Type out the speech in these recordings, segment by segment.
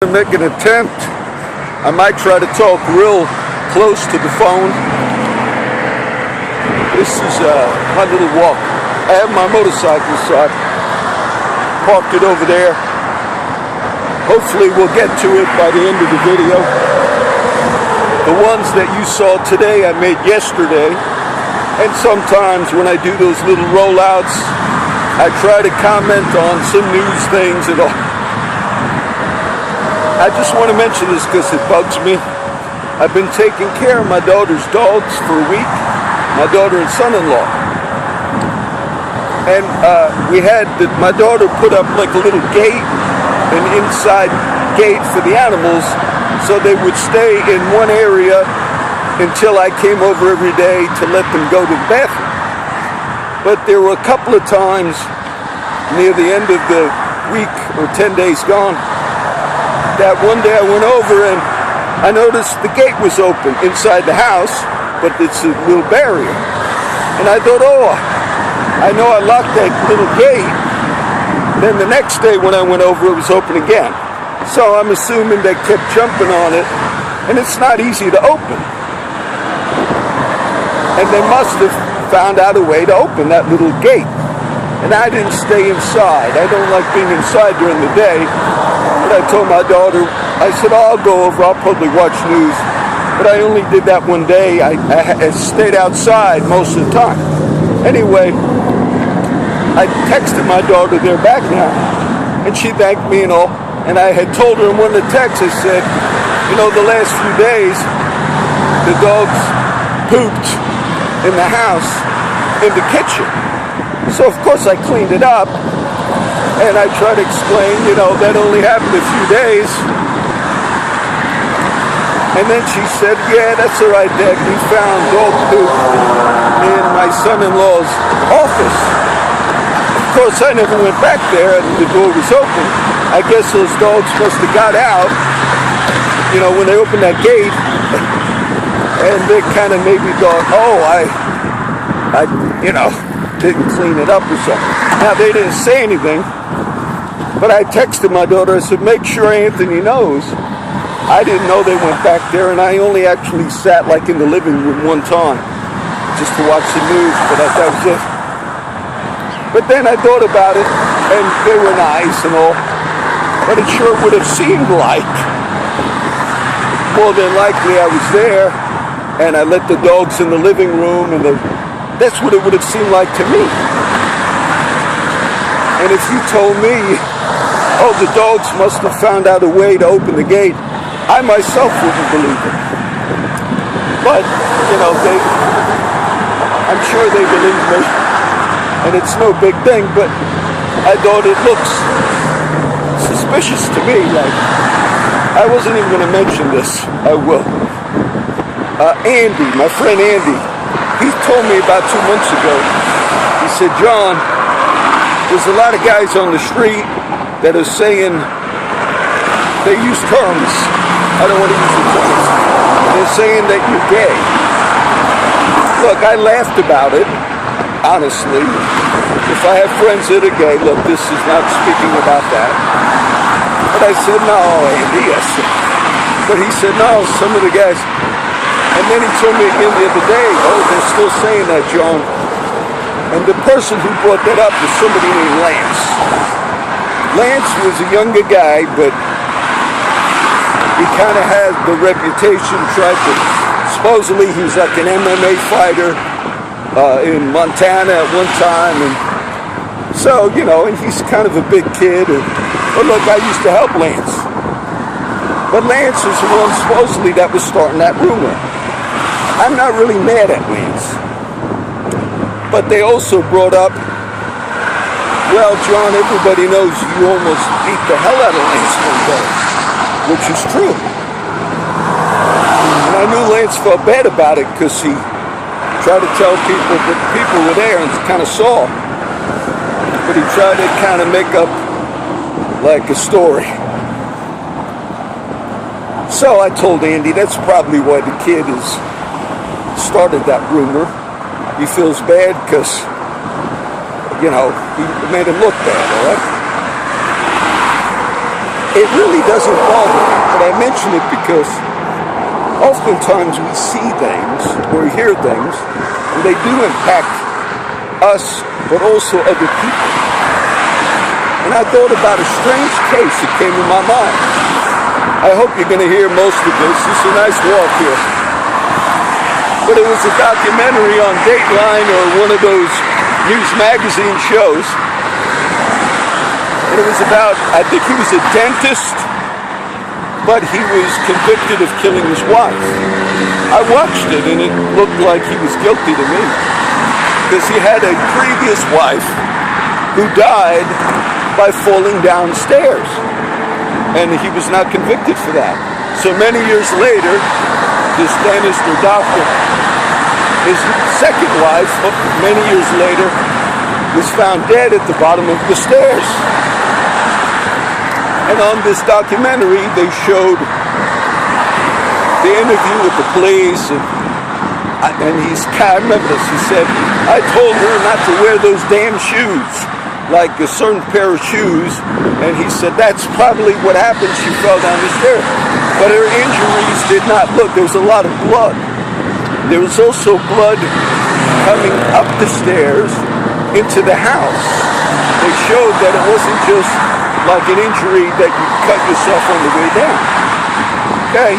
Make an attempt. I might try to talk real close to the phone. This is my little walk. I have my motorcycle, so I parked it over there. Hopefully we'll get to it by the end of the video. The ones that you saw today I made yesterday, and sometimes when I do those little rollouts, I try to comment on some news things and all. I just want to mention this because it bugs me. I've been taking care of my daughter's dogs for a week, my daughter and son-in-law. And my daughter put up like a little gate, an inside gate for the animals, so they would stay in one area until I came over every day to let them go to the bathroom. But there were a couple of times near the end of the week or 10 days gone that one day I went over and I noticed the gate was open inside the house, but it's a little barrier. And I thought, oh, I know I locked that little gate. Then the next day when I went over, it was open again. So I'm assuming they kept jumping on it, and it's not easy to open. And they must have found out a way to open that little gate. And I didn't stay inside. I don't like being inside during the day. But I told my daughter, I said, oh, I'll go over, I'll probably watch news. But I only did that one day. I stayed outside most of the time. Anyway, I texted my daughter, they're back now, and she thanked me and all. And I had told her in one of the texts, I said, you know, the last few days, the dogs pooped in the house, in the kitchen. So, of course, I cleaned it up. And I tried to explain, you know, that only happened a few days. And then she said, yeah, that's all right, Dad. We found dog poop in my son-in-law's office. Of course, I never went back there. The door was open. I guess those dogs must have got out, you know, when they opened that gate. And they kind of maybe thought, oh, I you know, didn't clean it up or something. Now, they didn't say anything. But I texted my daughter, I said, make sure Anthony knows. I didn't know they went back there, and I only actually sat like in the living room one time just to watch the news, but that was it. But then I thought about it, and they were nice and all, but it sure would have seemed like, more than likely I was there, and I let the dogs in the living room, and that's what it would have seemed like to me. And if you told me, oh, the dogs must have found out a way to open the gate, I myself wouldn't believe it. But, you know, I'm sure they believe me, and it's no big thing, but I thought it looks suspicious to me. Like, I wasn't even going to mention this. I will. Andy, my friend Andy, he told me about 2 months ago, he said, John, there's a lot of guys on the street that are saying, they use terms, I don't want to use the terms, they're saying that you're gay. Look, I laughed about it, honestly. If I have friends that are gay, look, this is not speaking about that. But I said, no, Andy, I said. But he said, no, some of the guys. And then he told me again the other day, oh, they're still saying that, John. And the person who brought that up was somebody named Lance. Lance was a younger guy, but he kind of had the reputation, supposedly he was like an MMA fighter in Montana at one time. And so, you know, and he's kind of a big kid. But look, I used to help Lance. But Lance was the one supposedly that was starting that rumor. I'm not really mad at Lance. But they also brought up, well, John, everybody knows you almost beat the hell out of Lance one day, which is true. And I knew Lance felt bad about it because he tried to tell people that people were there and kind of saw. But he tried to kind of make up like a story. So I told Andy that's probably why the kid has started that rumor. He feels bad because, you know, he made him look bad, all right? it really doesn't bother me. But I mention it because oftentimes we see things or hear things, and they do impact us, but also other people. And I thought about a strange case that came to my mind. I hope you're going to hear most of this. It's a nice walk here. But it was a documentary on Dateline or one of those news magazine shows. And it was about, I think he was a dentist, but he was convicted of killing his wife. I watched it and it looked like he was guilty to me, because he had a previous wife who died by falling downstairs, and he was not convicted for that. So many years later, this dentist or doctor, his second wife, many years later, was found dead at the bottom of the stairs. And on this documentary, they showed the interview with the police, and I remember this, he said, I told her not to wear those damn shoes, like a certain pair of shoes, and he said that's probably what happened, she fell down the stairs. But her injuries did not look, there was a lot of blood. There was also blood coming up the stairs into the house. They showed that it wasn't just like an injury that you cut yourself on the way down. Okay?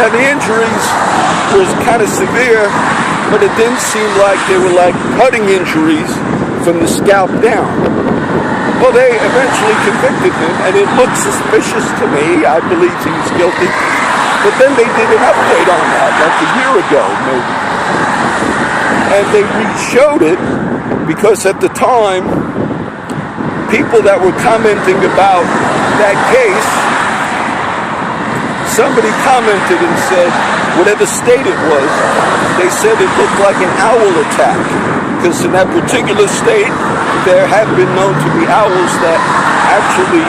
Now the injuries was kind of severe, but it didn't seem like they were like cutting injuries from the scalp down. Well, they eventually convicted him, and it looked suspicious to me. I believed he was guilty. But then they did an update on that, like a year ago, maybe. And they re-showed it, because at the time, people that were commenting about that case, somebody commented and said, whatever state it was, they said it looked like an owl attack. Because in that particular state, there have been known to be owls that actually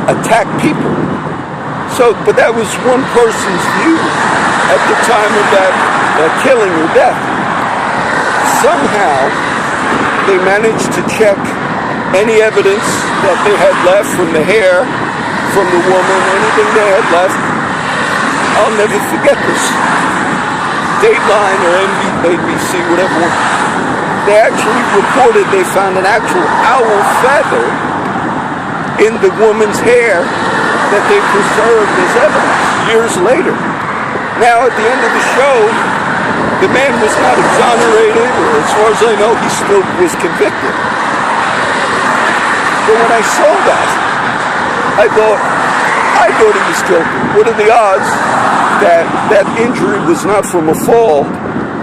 attack people. So, but that was one person's view at the time of that killing or death. Somehow, they managed to check any evidence that they had left from the hair, from the woman, anything they had left. I'll never forget this. Dateline or NBC, whatever one. They actually reported they found an actual owl feather in the woman's hair that they preserved as evidence years later. Now, at the end of the show, the man was not exonerated, or as far as I know, he still was convicted. But when I saw that, I thought he was guilty. What are the odds that that injury was not from a fall?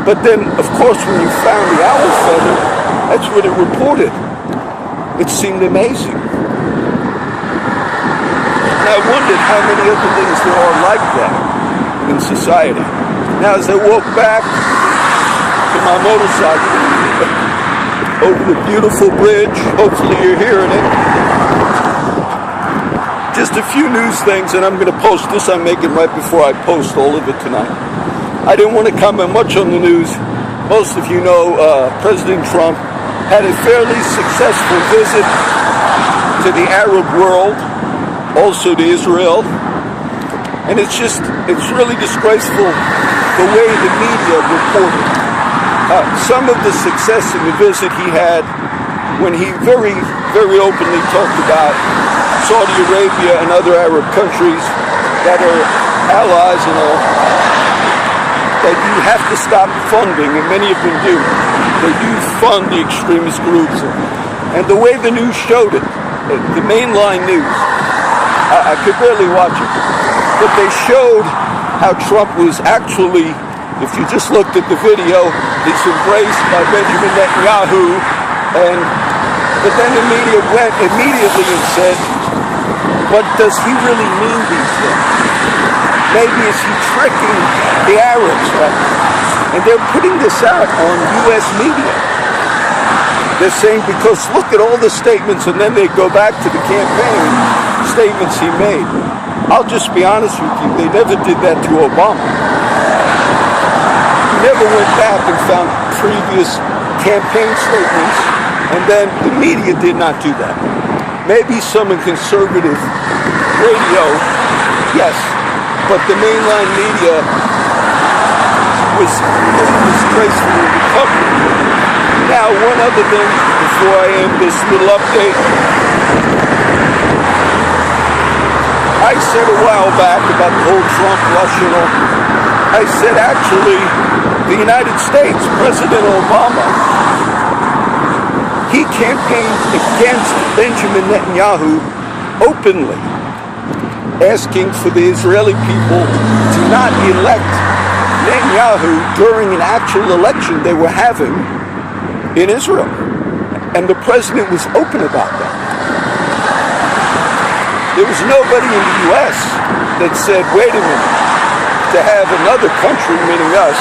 But then, of course, when you found the owl feather, that's what it reported. It seemed amazing. And I wondered how many other things there are like that in society. Now, as I walk back to my motorcycle over the beautiful bridge, hopefully you're hearing it, just a few news things, and I'm going to post this. I'm making right before I post all of it tonight. I didn't want to comment much on the news. Most of you know President Trump had a fairly successful visit to the Arab world, also to Israel. And it's really disgraceful the way the media reported. Some of the success in the visit he had when he very, very openly talked about Saudi Arabia and other Arab countries that are allies and all, that you have to stop funding, and many of them do. They do fund the extremist groups. And the way the news showed it, the mainline news, I could barely watch it, but they showed how Trump was actually, if you just looked at the video, he's embraced by Benjamin Netanyahu, but then the media went immediately and said, but does he really mean these things? Maybe is he tricking the Arabs, right? And they're putting this out on U.S. media. They're saying, because look at all the statements, and then they go back to the campaign statements he made. I'll just be honest with you, they never did that to Obama. He never went back and found previous campaign statements, and then the media did not do that. Maybe some in conservative radio, yes, but the mainline media was disgraceful in the country. Now, one other thing before I end this little update. I said a while back about the whole Trump-Russia, I said actually the United States, President Obama, he campaigned against Benjamin Netanyahu openly, asking for the Israeli people to not elect Netanyahu during an actual election they were having in Israel. And the president was open about that. There was nobody in the U.S. that said, wait a minute, to have another country, meaning us,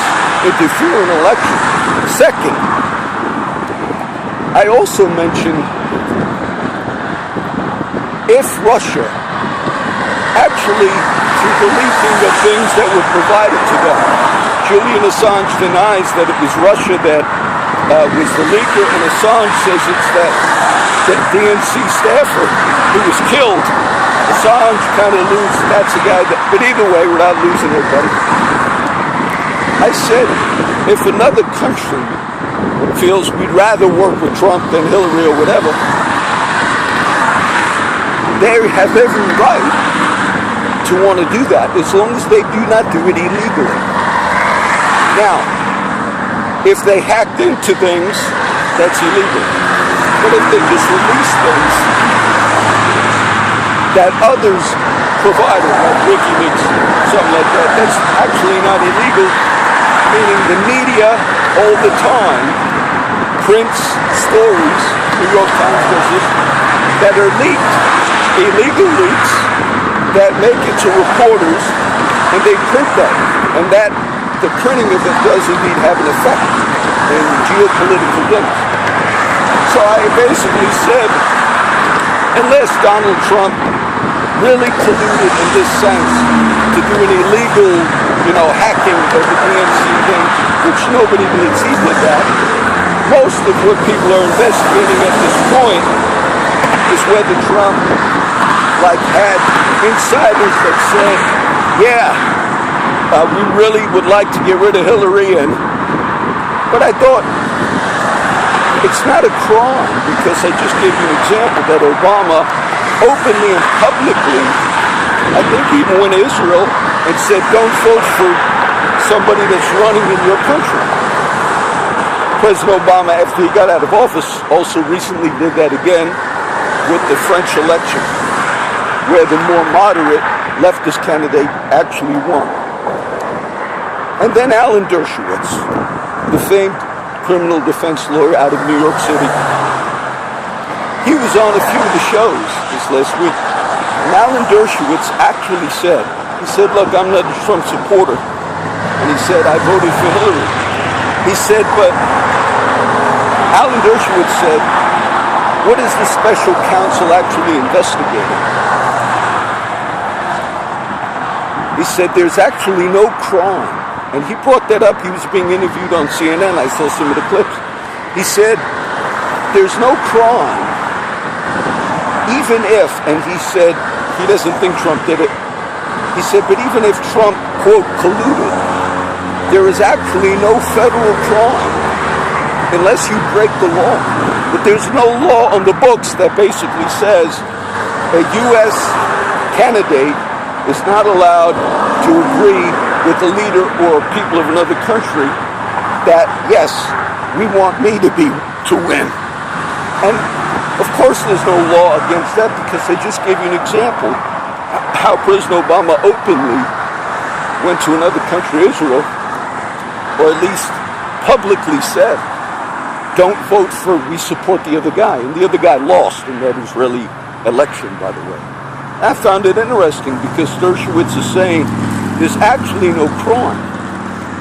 interfere in an election. Second, I also mentioned if Russia actually, through the leaking of things that were provided to them, Julian Assange denies that it was Russia that was the leaker, and Assange says it's that DNC staffer who was killed. Assange kind of loses, that's the guy that, but either way, without losing everybody. I said, if another country feels we'd rather work with Trump than Hillary or whatever, they have every right to want to do that, as long as they do not do it illegally. Now, if they hacked into things, that's illegal. But if they just release things that others provided, like WikiLeaks, something like that, that's actually not illegal, meaning the media all the time prints stories, New York Times does it, that are leaked, illegal leaks, that make it to reporters, and they print that. And that, the printing of it does indeed have an effect in geopolitical things. So I basically said, unless Donald Trump really colluded in this sense to do an illegal, hacking of the DNC thing, which nobody believes he did that, most of what people are investigating at this point is whether Trump, had insiders that said, we really would like to get rid of Hillary, but I thought, it's not a crime, because I just gave you an example that Obama openly and publicly, I think even went to Israel and said, don't vote for somebody that's running in your country. President Obama, after he got out of office, also recently did that again with the French election, where the more moderate leftist candidate actually won. And then Alan Dershowitz, the famed criminal defense lawyer out of New York City. He was on a few of the shows this last week. And Alan Dershowitz actually said, look, I'm not a Trump supporter. And he said, I voted for Hillary. He said, but Alan Dershowitz said, what is the special counsel actually investigating? He said, there's actually no crime. And he brought that up. He was being interviewed on CNN. I saw some of the clips. He said, there's no crime, even if, and he said he doesn't think Trump did it. He said, but even if Trump, quote, colluded, there is actually no federal crime unless you break the law. But there's no law on the books that basically says a U.S. candidate is not allowed to agree with the leader or people of another country that, yes, we want me to win. And of course there's no law against that, because I just gave you an example how President Obama openly went to another country, Israel, or at least publicly said, don't vote for, we support the other guy. And the other guy lost in that Israeli election, by the way. I found it interesting, because Dershowitz is saying there's actually no crime.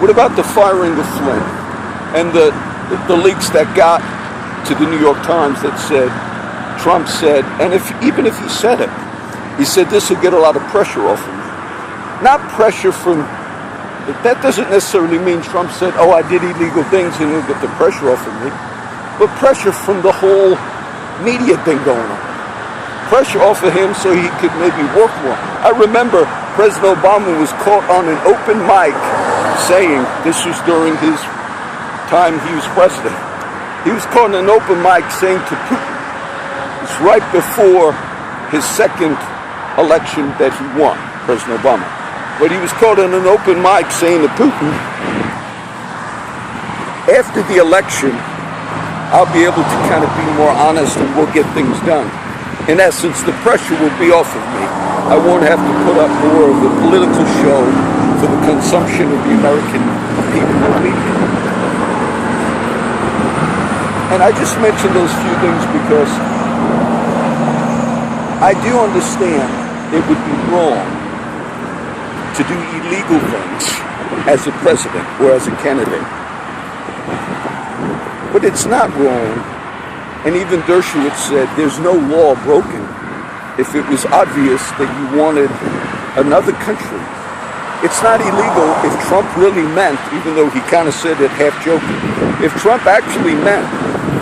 What about the firing of Flynn and the leaks that got to the New York Times that said, Trump said, and even if he said it, he said this will get a lot of pressure off of me. Not pressure from, that doesn't necessarily mean Trump said, oh, I did illegal things and he'll get the pressure off of me, but pressure from the whole media thing going on. pressure off of him so he could maybe work more. I remember President Obama was caught on an open mic saying, this was during his time he was president, he was caught on an open mic saying to Putin, it's right before his second election that he won, President Obama. But he was caught on an open mic saying to Putin, after the election, I'll be able to kind of be more honest and we'll get things done. In essence, the pressure will be off of me. I won't have to put up more of a political show for the consumption of the American people and media. And I just mentioned those few things because I do understand it would be wrong to do illegal things as a president or as a candidate. But it's not wrong, and even Dershowitz said there's no law broken if it was obvious that you wanted another country. It's not illegal if Trump really meant, even though he kind of said it half joking, if Trump actually meant,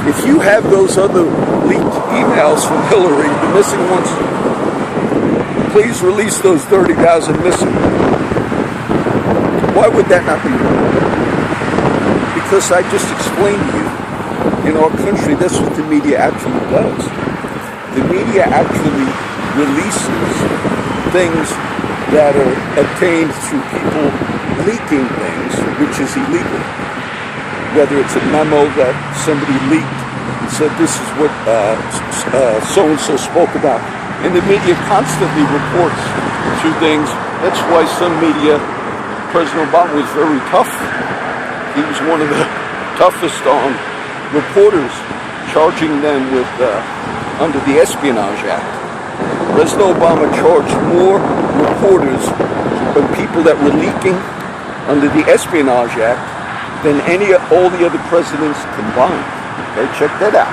if you have those other leaked emails from Hillary, the missing ones, please release those 30,000 missing. Why would that not be wrong? Because I just explained to you, in our country, that's what the media actually does. The media actually releases things that are obtained through people leaking things, which is illegal. Whether it's a memo that somebody leaked and said this is what so-and-so spoke about. And the media constantly reports through things. That's why some media, President Obama was very tough. He was one of the toughest on reporters, charging them with, under the Espionage Act. President Obama charged more reporters and people that were leaking under the Espionage Act than all the other presidents combined. Okay, check that out.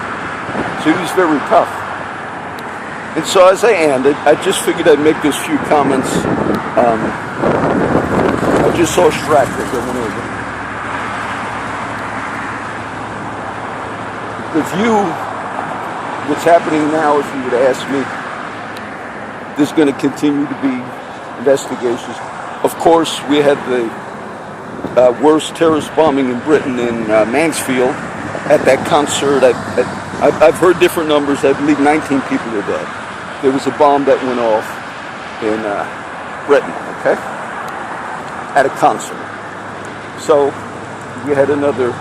So he was very tough. And so as I ended, I just figured I'd make those few comments. I just saw Stratford going over. The view, what's happening now, if you would ask me, there's going to continue to be investigations. Of course, we had the worst terrorist bombing in Britain in Mansfield at that concert. I've heard different numbers. I believe 19 people are dead. There was a bomb that went off in Britain, okay, at a concert. So we had another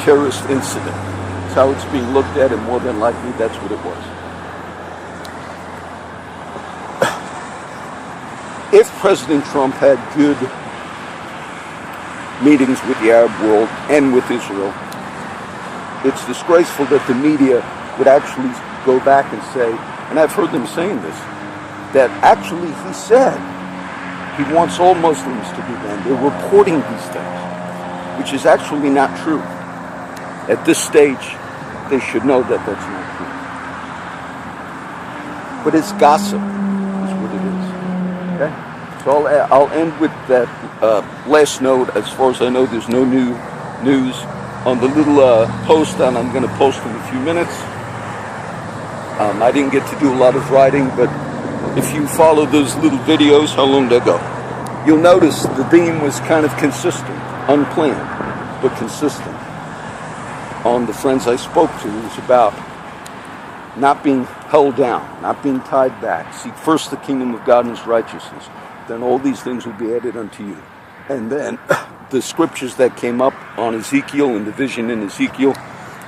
terrorist incident. That's how it's being looked at, and more than likely that's what it was. If President Trump had good meetings with the Arab world and with Israel, it's disgraceful that the media would actually go back and say, and I've heard them saying this, that actually he said he wants all Muslims to be banned. They're reporting these things, which is actually not true. At this stage, they should know that that's not true. But it's gossip, is what it is. Okay? So I'll end with that last note. As far as I know, there's no new news on the little post that I'm going to post in a few minutes. I didn't get to do a lot of writing, but if you follow those little videos, how long they go, you'll notice the theme was kind of consistent, unplanned, but consistent. On the friends I spoke to, it was about not being held down, not being tied back. Seek first the kingdom of God and his righteousness. Then all these things will be added unto you. And then the scriptures that came up on Ezekiel and the vision in Ezekiel,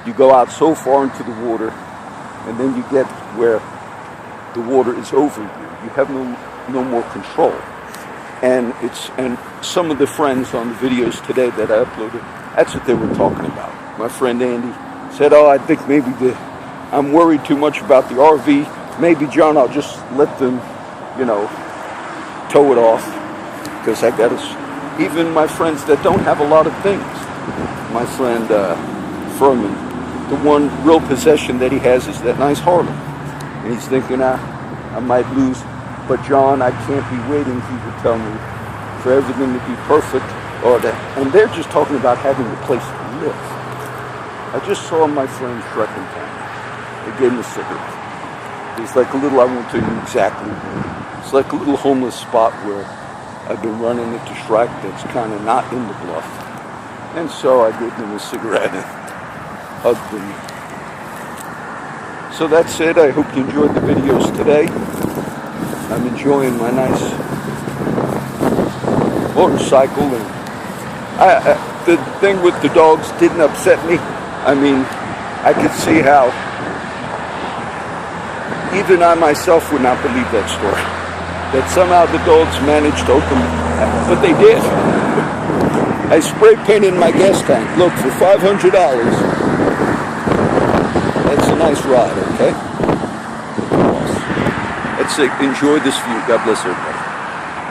you go out so far into the water, and then you get where the water is over you. You have no more control. And some of the friends on the videos today that I uploaded, that's what they were talking about. My friend Andy said, I think maybe I'm worried too much about the RV. Maybe, John, I'll just let them, tow it off. Because I got to, even my friends that don't have a lot of things. My friend Furman, the one real possession that he has is that nice Harley. And he's thinking, I might lose. But John, I can't be waiting, he would tell me, for everything to be perfect. And they're just talking about having a place to live. I just saw my friend Shrek in town. They gave him a cigarette. There's like a little, I won't tell you exactly, it's like a little homeless spot where I've been running into Shrike that's kind of not in the bluff. And so I gave them a cigarette and hugged them. So that's it. I hope you enjoyed the videos today. I'm enjoying my nice motorcycle, and the thing with the dogs didn't upset me. I mean, I could see how even I myself would not believe that story. That somehow the dogs managed to open, but they did. I spray painted my gas tank. Look, for $500. That's a nice ride, okay? Let's enjoy this view. God bless everybody.